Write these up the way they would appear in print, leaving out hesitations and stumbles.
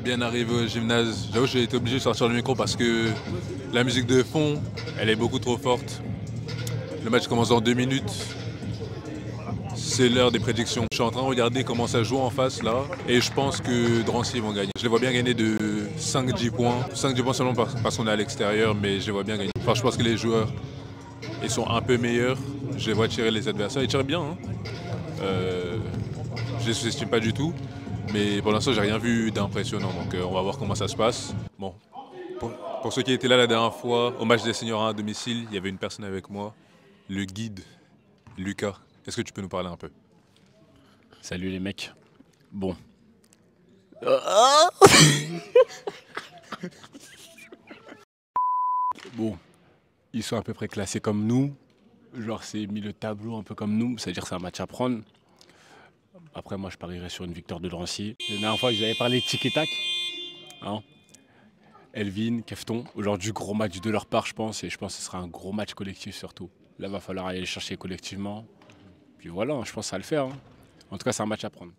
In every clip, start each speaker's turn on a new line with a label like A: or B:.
A: Bien arrivé au gymnase. J'avoue, j'ai été obligé de sortir le micro parce que la musique de fond, elle est beaucoup trop forte. Le match commence dans 2 minutes. C'est l'heure des prédictions. Je suis en train de regarder comment ça joue en face là. Et je pense que Drancy vont gagner. Je les vois bien gagner de 5-10 points. 5-10 points seulement parce qu'on est à l'extérieur, mais je les vois bien gagner. Enfin, je pense que les joueurs, ils sont un peu meilleurs. Je les vois tirer les adversaires. Ils tirent bien. Hein. Je les sous-estime pas du tout. Mais pour l'instant, j'ai rien vu d'impressionnant. Donc on va voir comment ça se passe. Bon. Pour ceux qui étaient là la dernière fois, au match des seniors à domicile, il y avait une personne avec moi, le guide, Lucas. Est-ce que tu peux nous parler un peu?
B: Salut les mecs. Bon. Bon. Ils sont à peu près classés comme nous. Genre c'est mis le tableau un peu comme nous. C'est-à-dire que c'est un match à prendre. Après moi je parierais sur une victoire de Drancy. La dernière fois ils avaient parlé de tic-tac. Hein, Elvin, Kefton. Aujourd'hui gros match de leur part je pense. Et je pense que ce sera un gros match collectif surtout. Là il va falloir aller les chercher collectivement. Puis voilà, je pense que ça va le faire. Hein. En tout cas, c'est un match à prendre.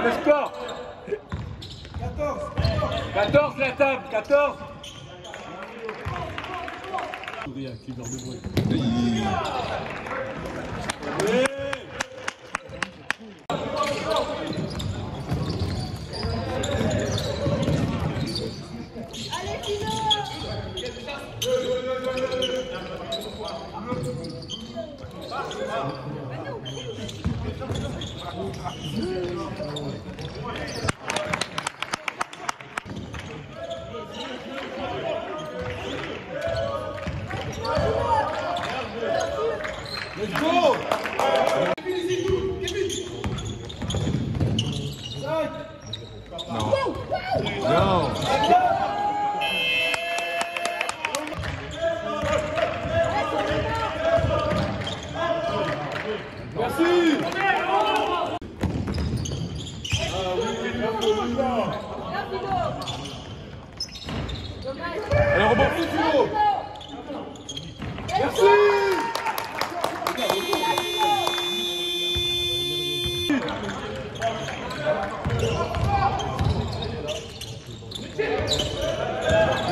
C: Le score 14 la table, 14. Let's go!
A: Non.
C: Merci! Allez, rebond plus, Philo! Merci!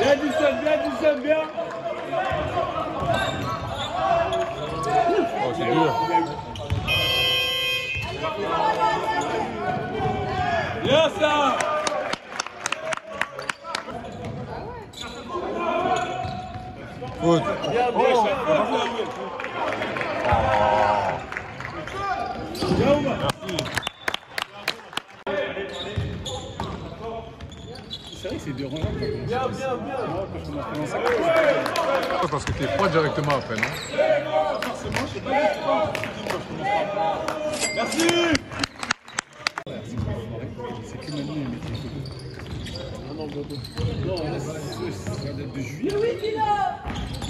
C: Bien Dixon, bien!
A: Oh, c'est dur.
C: Bien ça!
A: Faute.
C: Bien, bien,
B: c'est vrai que c'est dérangeant quand on
C: Bien.
B: Moi, quand je commence pendant 5
A: Parce que t'es froid directement après, non?
B: forcément, je sais pas.
C: Merci.
B: C'est que maintenant, il met les photos. Non, là, ça date de juillet.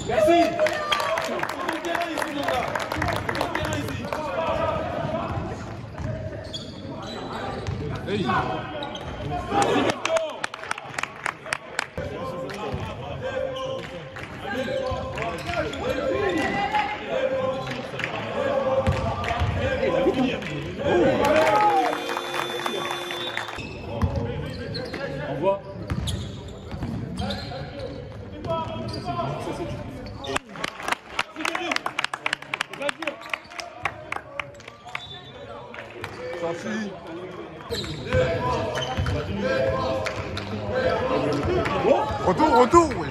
C: Merci.
A: Hey!
B: Envoie.
A: Sorti! Retour! Oui.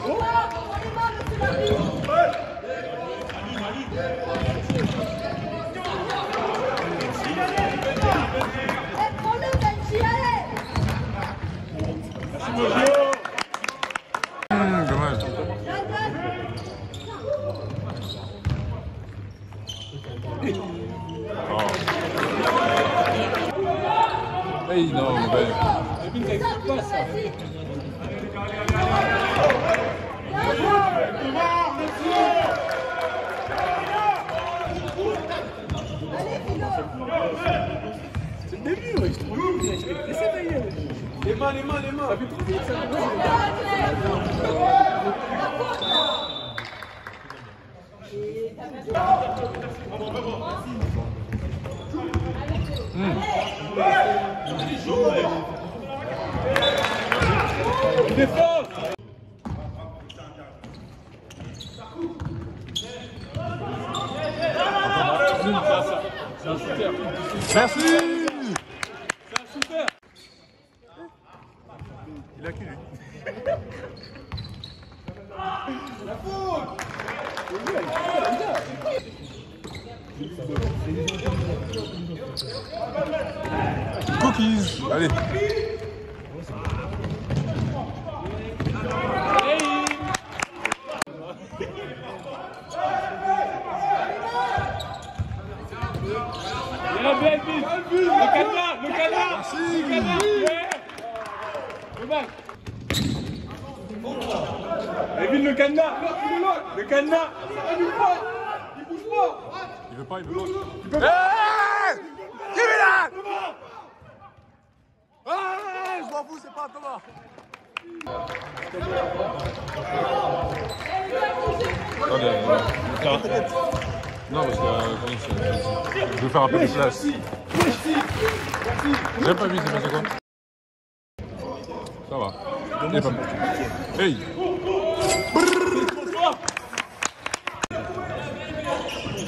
A: Dommage. Hey, non, mais ben.
B: C'est le début, ouais, je te dis, je vais te laisser d'ailleurs.
C: Les mains.
B: Ça fait trop vite, ça.
C: Défense. C'est un shooter.
A: Merci!
C: C'est un shooter.
A: Il a qui lui? Cookies! Allez!
C: Bien, vite. Le cadenas.
A: Merci!
C: Dommage. Evine, le cadenas. Le cadenas. Il bouge pas.
A: Il veut pas. Hey! Give me that! Hey! Je m'en fous, c'est pas Thomas! Attendez, non, parce que je veux faire un peu de place. J'ai pas vu, c'est passé quoi? Ça va. Il est pas mal. Hey!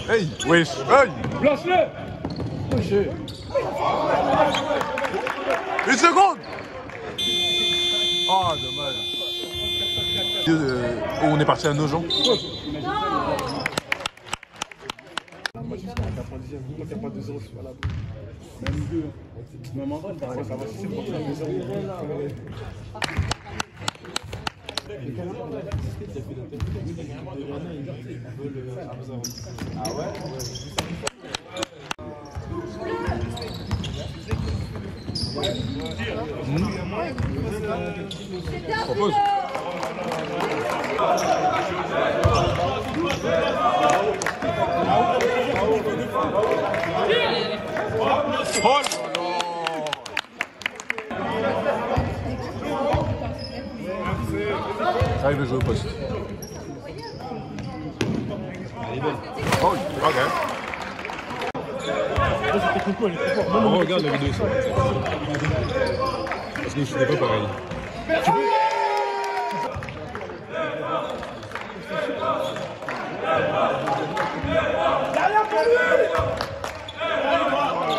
A: Hey! Wesh! Hey!
C: Blanche-le.
A: Une seconde! Oh, dommage. On est parti à nos gens.
B: Moi, jusqu'à la 90e, nous, on fait pas 2-0, c'est pas là. Même 2. Même en vrai, ça va, c'est pour faire 2-0. Ah ouais?
A: Propose. Oh là là. Il veut jouer au poste. Elle est belle. Oh, ok. On regarde la vidéo ici. Parce que je ne fais pas pareil.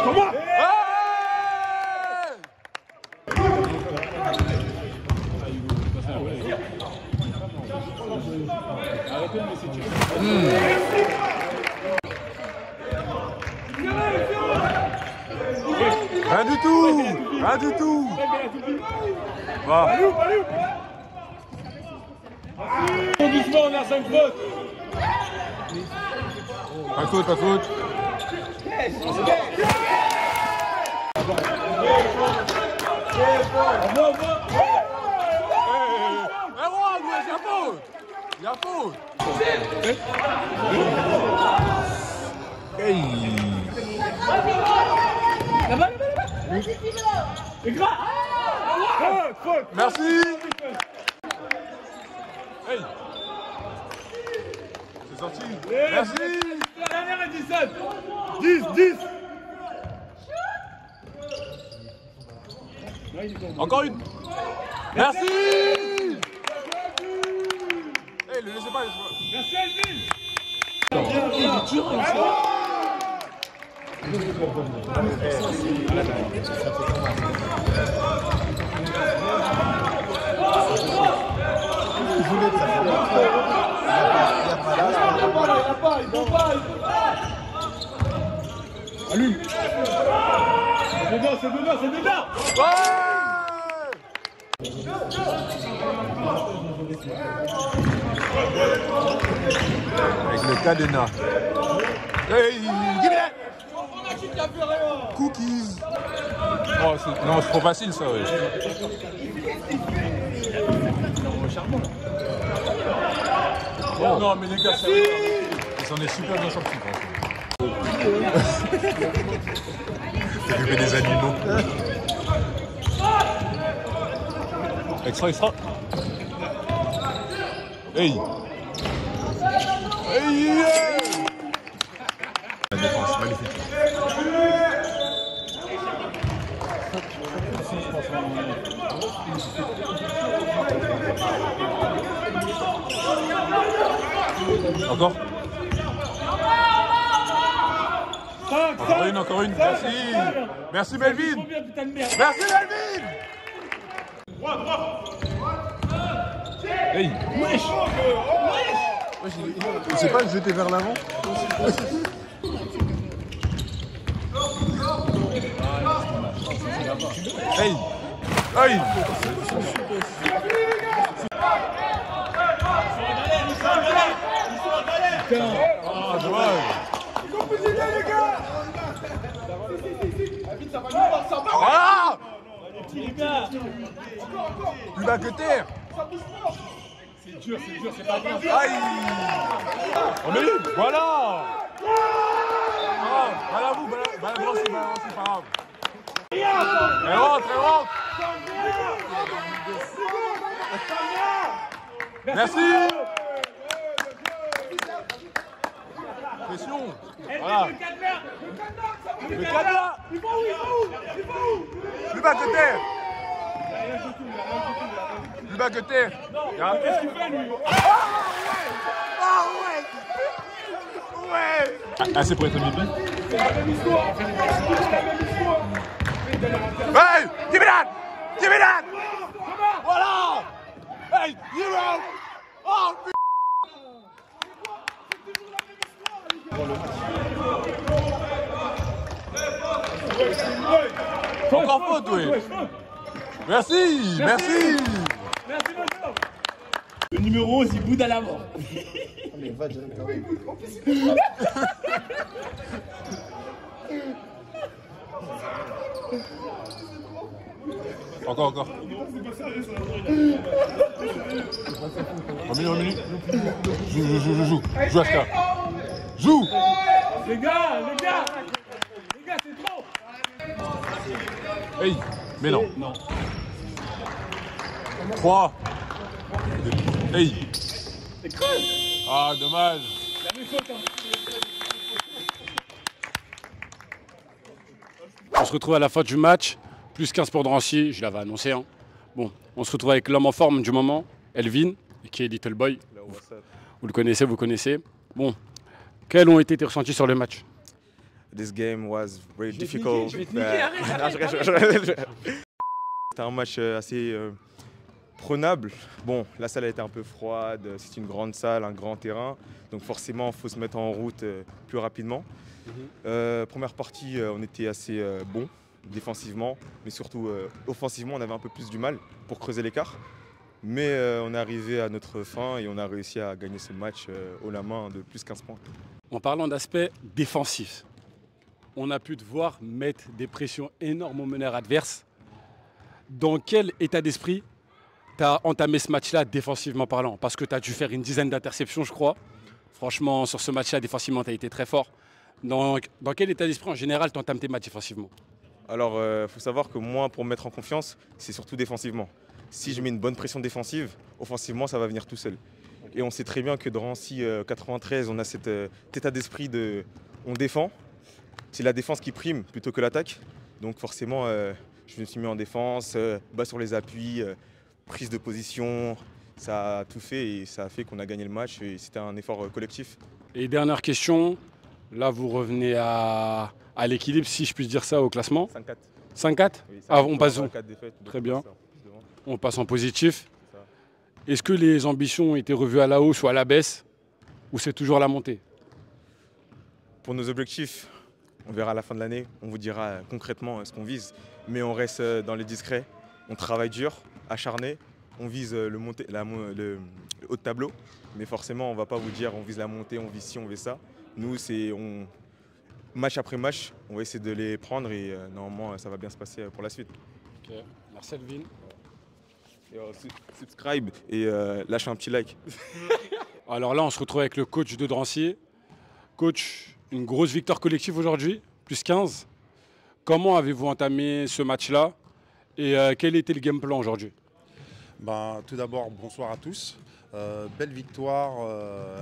C: Comment?
A: Rien du tout! Rien du tout! Va.
C: Doucement, on a 5 fautes.
A: Pas de faute, pas de faute. Il y a faute. Hey. Merci. Hey. C'est sorti. Merci.
C: La dernière est 17. 10.
A: Encore une. Merci. Hey, le laissez pas,
C: Merci Elvin. Allume. C'est dedans.
A: Avec le cadenas. Hey, give me that. Cookies. Oh, non, c'est trop facile ça, ouais. Oh. Non, mais les gars, ça ils s'en est super bien sortis. S'occuper des animaux. Extra. Hey. Hey, yeah. La défense, magnifique. Encore. Encore une. Merci Melvin. Merci Melvin. Hey. Wesh. Il sait pas le jeter vers l'avant. Hey. Hey. Ah, dommage. Voilà. Plus bas que terre.
C: C'est dur, c'est pas grave.
A: Aïe. On met lui. Voilà. Balavoue, pas grave. Elle rentre. Merci. Pression. Voilà. Le cadenas. Il va où? Plus bas que terre. Plus bas que terre.
C: Qu'est-ce qu'il fait lui?
A: Ouais. Assez pour être MVP.
C: C'est la même histoire.
A: Hey, give me that. Voilà. Hey, hero. Oh, encore faute, oui. Merci.
C: Le numéro 11, il boude à la mort.
A: Encore. Remets. Joue, Ashka. Joue.
C: Les gars, c'est trop.
A: Hey, mais non. 3. Hey.
C: C'est creux.
A: Ah, dommage.
C: La même faute, hein.
B: On se retrouve à la fin du match, plus 15 pour Drancy, je l'avais annoncé. Hein. Bon, on se retrouve avec l'homme en forme du moment, Elvin, qui est Little Boy. Vous le connaissez, Bon, quels ont été tes ressentis sur le match?
D: This game was very difficult. C'était un match assez prenable. Bon, la salle a été un peu froide, c'est une grande salle, un grand terrain, donc forcément il faut se mettre en route plus rapidement. Première partie, on était assez bon, défensivement, mais surtout offensivement, on avait un peu plus du mal pour creuser l'écart. Mais on est arrivé à notre fin et on a réussi à gagner ce match haut la main de plus 15 points.
B: En parlant d'aspect défensif, on a pu te voir mettre des pressions énormes aux meneurs adverses. Dans quel état d'esprit tu as entamé ce match-là défensivement parlant? Parce que tu as dû faire une dizaine d'interceptions, je crois. Franchement, sur ce match-là, défensivement, tu as été très fort. Dans quel état d'esprit en général tu entames tes matchs défensivement?
D: Alors, faut savoir que moi, pour me mettre en confiance, c'est surtout défensivement. Si je mets une bonne pression défensive, offensivement, ça va venir tout seul. Et on sait très bien que de Rancy 93, on a cet état d'esprit de on défend. C'est la défense qui prime plutôt que l'attaque. Donc forcément, je me suis mis en défense, bas sur les appuis, prise de position. Ça a tout fait et ça a fait qu'on a gagné le match et c'était un effort collectif.
B: Et dernière question, là vous revenez à l'équilibre, si je puis dire ça, au classement.
D: 5-4.
B: 5-4
D: Oui,
B: Ah, on passe où?
D: 4 défaites, donc
B: Très
D: on
B: bien.
D: passe plus devant.
B: On passe en positif.
D: Ça.
B: Est-ce que les ambitions ont été revues à la hausse ou à la baisse? Ou c'est toujours la montée?
D: Pour nos objectifs, on verra à la fin de l'année, on vous dira concrètement ce qu'on vise. Mais on reste dans les discrets, on travaille dur, acharné, on vise le haut de tableau. Mais forcément, on ne va pas vous dire on vise la montée, on vise ci, on vise ça. Nous, match après match, on va essayer de les prendre et normalement, ça va bien se passer pour la suite.
B: Ok, merci Elvin.
D: Et, subscribe et lâche un petit like.
B: Alors là, on se retrouve avec le coach de Drancy. Coach, une grosse victoire collective aujourd'hui, plus 15. Comment avez-vous entamé ce match-là et quel était le game plan aujourd'hui?
E: Tout d'abord, bonsoir à tous. Belle victoire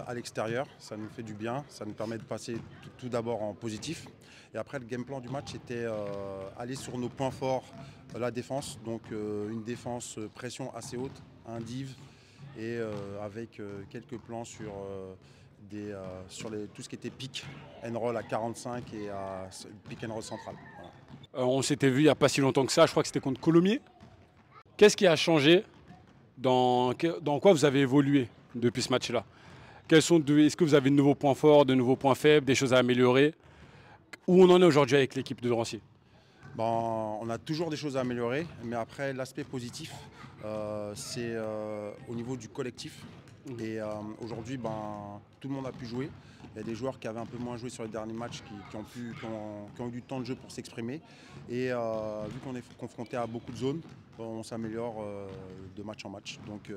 E: à l'extérieur, ça nous fait du bien, ça nous permet de passer tout d'abord en positif. Et après, le game plan du match était aller sur nos points forts, la défense. Donc une défense pression assez haute, un div et avec quelques plans sur tout ce qui était pick and roll à 45 et pick and roll central. Voilà.
B: On s'était vu il n'y a pas si longtemps que ça, je crois que c'était contre Colomiers. Qu'est-ce qui a changé? Dans quoi vous avez évolué depuis ce match-là? Est-ce que vous avez de nouveaux points forts, de nouveaux points faibles, des choses à améliorer? Où on en est aujourd'hui avec l'équipe de Drancy?
E: On a toujours des choses à améliorer, mais après l'aspect positif, c'est au niveau du collectif. Et aujourd'hui, tout le monde a pu jouer. Il y a des joueurs qui avaient un peu moins joué sur les derniers matchs, qui ont eu du temps de jeu pour s'exprimer. Et vu qu'on est confronté à beaucoup de zones, on s'améliore de match en match. Donc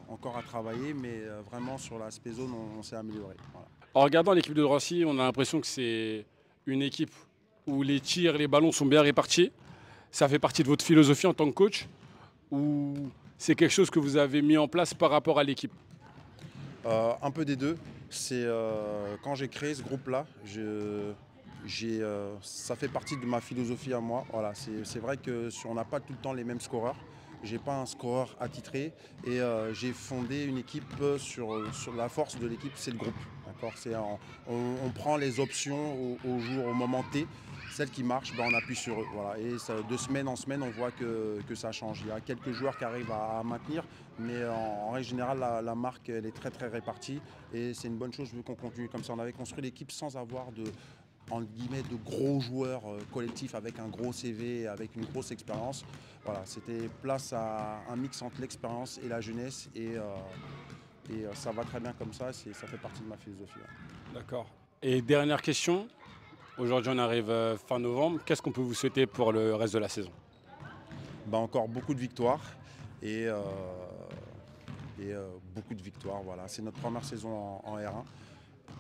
E: encore à travailler, mais vraiment sur l'aspect zone, on s'est amélioré. Voilà.
B: En regardant l'équipe de Drancy, on a l'impression que c'est une équipe où les tirs, les ballons sont bien répartis. Ça fait partie de votre philosophie en tant que coach ou c'est quelque chose que vous avez mis en place par rapport à l'équipe?
E: Un peu des deux. C'est quand j'ai créé ce groupe-là, ça fait partie de ma philosophie à moi. Voilà, c'est vrai que on n'a pas tout le temps les mêmes scoreurs. J'ai pas un scoreur attitré et j'ai fondé une équipe sur la force de l'équipe, c'est le groupe. On prend les options au moment T. Celles qui marchent, on appuie sur eux. Voilà. Et de semaine en semaine, on voit que ça change. Il y a quelques joueurs qui arrivent à maintenir, mais en règle générale, la marque elle est très très répartie. Et c'est une bonne chose, je veux qu'on continue comme ça. On avait construit l'équipe sans avoir de gros joueurs collectifs avec un gros CV, avec une grosse expérience. Voilà, c'était place à un mix entre l'expérience et la jeunesse. Et ça va très bien comme ça, ça fait partie de ma philosophie.
B: D'accord. Et dernière question. Aujourd'hui, on arrive fin novembre. Qu'est-ce qu'on peut vous souhaiter pour le reste de la saison?
E: Encore beaucoup de victoires et beaucoup de victoires. Voilà. C'est notre première saison en R1.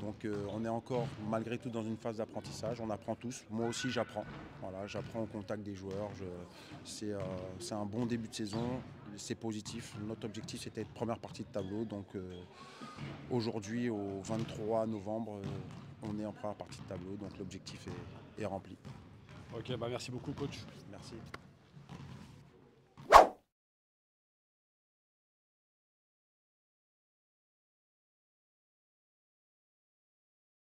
E: Donc on est encore malgré tout dans une phase d'apprentissage. On apprend tous. Moi aussi, j'apprends. Voilà, j'apprends au contact des joueurs. C'est un bon début de saison. C'est positif. Notre objectif, c'était être première partie de tableau. Donc aujourd'hui, au 23 novembre, on est en première partie de tableau, donc l'objectif est rempli.
B: Ok, merci beaucoup coach.
E: Merci.